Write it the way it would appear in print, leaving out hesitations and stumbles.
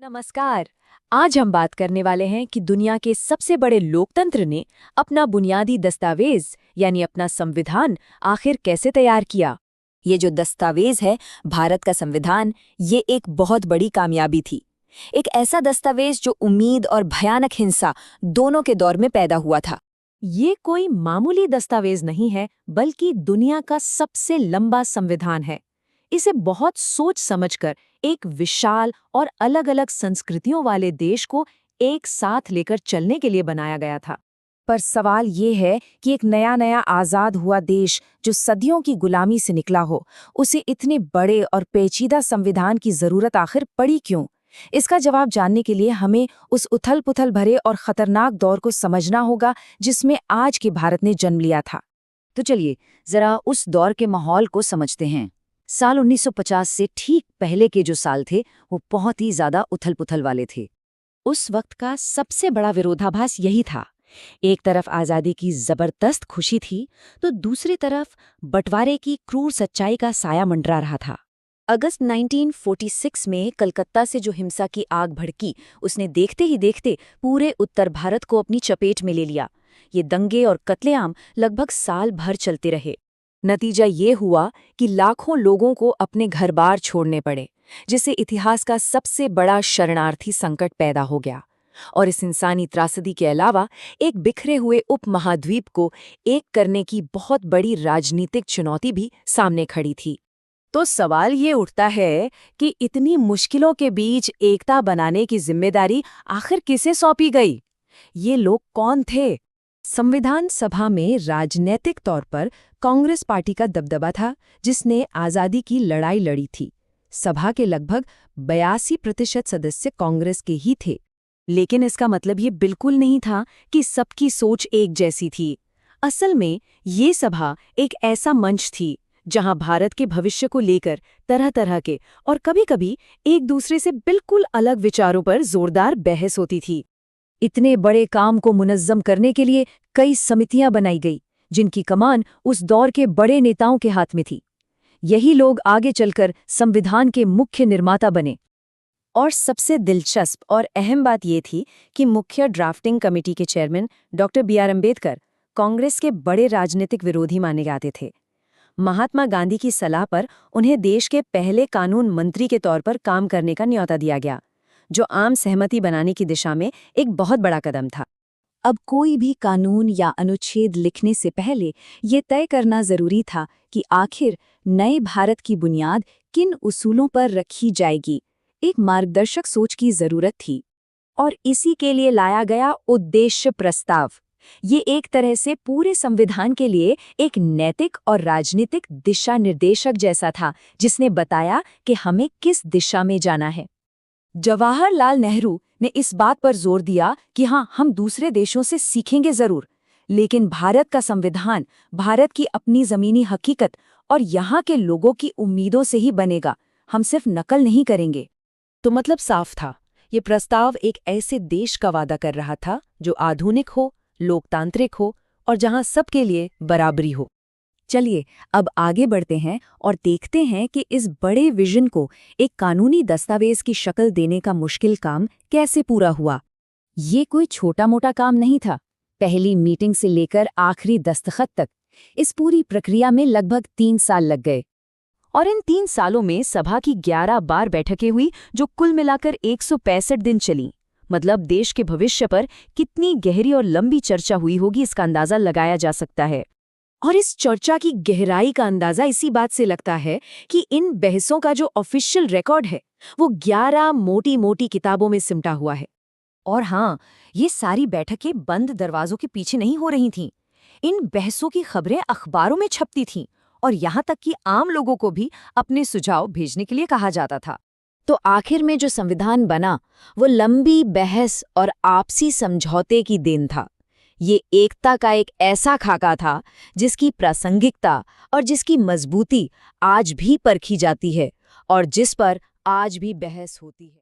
नमस्कार। आज हम बात करने वाले हैं कि दुनिया के सबसे बड़े लोकतंत्र ने अपना बुनियादी दस्तावेज यानी अपना संविधान आखिर कैसे तैयार किया। ये जो दस्तावेज है, भारत का संविधान, ये एक बहुत बड़ी कामयाबी थी। एक ऐसा दस्तावेज जो उम्मीद और भयानक हिंसा दोनों के दौर में पैदा हुआ था। ये कोई मामूली दस्तावेज नहीं है, बल्कि दुनिया का सबसे लंबा संविधान है। इसे बहुत सोच समझकर एक विशाल और अलग-अलग संस्कृतियों वाले देश को एक साथ लेकर चलने के लिए बनाया गया था। पर सवाल ये है कि एक नया नया आज़ाद हुआ देश जो सदियों की गुलामी से निकला हो, उसे इतने बड़े और पेचीदा संविधान की ज़रूरत आखिर पड़ी क्यों? इसका जवाब जानने के लिए हमें उस उथल-पुथल भरे और ख़तरनाक दौर को समझना होगा जिसमें आज के भारत ने जन्म लिया था। तो चलिए जरा उस दौर के माहौल को समझते हैं। साल 1950 से ठीक पहले के जो साल थे वो बहुत ही ज्यादा उथल-पुथल वाले थे। उस वक्त का सबसे बड़ा विरोधाभास यही था। एक तरफ आज़ादी की जबरदस्त खुशी थी, तो दूसरी तरफ बंटवारे की क्रूर सच्चाई का साया मंडरा रहा था। अगस्त 1946 में कलकत्ता से जो हिंसा की आग भड़की, उसने देखते ही देखते पूरे उत्तर भारत को अपनी चपेट में ले लिया। ये दंगे और कत्लेआम लगभग साल भर चलते रहे। नतीजा ये हुआ कि लाखों लोगों को अपने घर-बार छोड़ने पड़े, जिससे इतिहास का सबसे बड़ा शरणार्थी संकट पैदा हो गया। और इस इंसानी त्रासदी के अलावा एक बिखरे हुए उपमहाद्वीप को एक करने की बहुत बड़ी राजनीतिक चुनौती भी सामने खड़ी थी। तो सवाल ये उठता है कि इतनी मुश्किलों के बीच एकता बनाने की जिम्मेदारी आखिर किसे सौंपी गई? ये लोग कौन थे? संविधान सभा में राजनीतिक तौर पर कांग्रेस पार्टी का दबदबा था, जिसने आज़ादी की लड़ाई लड़ी थी। सभा के लगभग 82% सदस्य कांग्रेस के ही थे। लेकिन इसका मतलब ये बिल्कुल नहीं था कि सबकी सोच एक जैसी थी। असल में ये सभा एक ऐसा मंच थी जहां भारत के भविष्य को लेकर तरह-तरह के और कभी-कभी एक दूसरे से बिल्कुल अलग विचारों पर जोरदार बहस होती थी। इतने बड़े काम को मुनज़्ज़म करने के लिए कई समितियां बनाई गई, जिनकी कमान उस दौर के बड़े नेताओं के हाथ में थी। यही लोग आगे चलकर संविधान के मुख्य निर्माता बने। और सबसे दिलचस्प और अहम बात ये थी कि मुख्य ड्राफ्टिंग कमेटी के chairman doctor B.R. Ambedkar Congress के बड़े राजनीतिक विरोधी माने जाते थे। महात्मा गांधी की सलाह पर उन्हें देश के पहले कानून मंत्री के तौर पर काम करने का न्योता दिया गया, जो आम सहमति बनाने की दिशा में एक बहुत बड़ा कदम था। अब कोई भी कानून या अनुच्छेद लिखने से पहले ये तय करना जरूरी था कि आखिर नए भारत की बुनियाद किन उसूलों पर रखी जाएगी। एक मार्गदर्शक सोच की जरूरत थी, और इसी के लिए लाया गया उद्देश्य प्रस्ताव। ये एक तरह से पूरे संविधान के लिए एक नैतिक और राजनीतिक दिशा निर्देशक जैसा था, जिसने बताया कि हमें किस दिशा में जाना है। जवाहरलाल नेहरू ने इस बात पर जोर दिया कि हाँ, हम दूसरे देशों से सीखेंगे जरूर, लेकिन भारत का संविधान भारत की अपनी जमीनी हकीकत और यहाँ के लोगों की उम्मीदों से ही बनेगा। हम सिर्फ नकल नहीं करेंगे। तो मतलब साफ था, ये प्रस्ताव एक ऐसे देश का वादा कर रहा था जो आधुनिक हो, लोकतांत्रिक हो और जहाँ सबके लिए बराबरी हो। चलिए अब आगे बढ़ते हैं और देखते हैं कि इस बड़े विजन को एक कानूनी दस्तावेज की शक्ल देने का मुश्किल काम कैसे पूरा हुआ। ये कोई छोटा-मोटा काम नहीं था। पहली मीटिंग से लेकर आखिरी दस्तखत तक इस पूरी प्रक्रिया में लगभग 3 साल लग गए। और इन 3 सालों में सभा की 11 बार बैठकें हुई, जो कुल मिलाकर 165 दिन चली। मतलब देश के भविष्य पर कितनी गहरी और लंबी चर्चा हुई होगी, इसका अंदाजा लगाया जा सकता है। और इस चर्चा की गहराई का अंदाजा इसी बात से लगता है कि इन बहसों का जो ऑफिशियल रिकॉर्ड है वो 11 मोटी-मोटी किताबों में सिमटा हुआ है। और हाँ, ये सारी बैठकें बंद दरवाजों के पीछे नहीं हो रही थीं। इन बहसों की खबरें अखबारों में छपती थीं, और यहाँ तक कि आम लोगों को भी अपने सुझाव भेजने के लिए कहा जाता था। तो आखिर में जो संविधान बना वो लंबी बहस और आपसी समझौते की देन था। ये एकता का एक ऐसा खाका था जिसकी प्रासंगिकता और जिसकी मजबूती आज भी परखी जाती है, और जिस पर आज भी बहस होती है।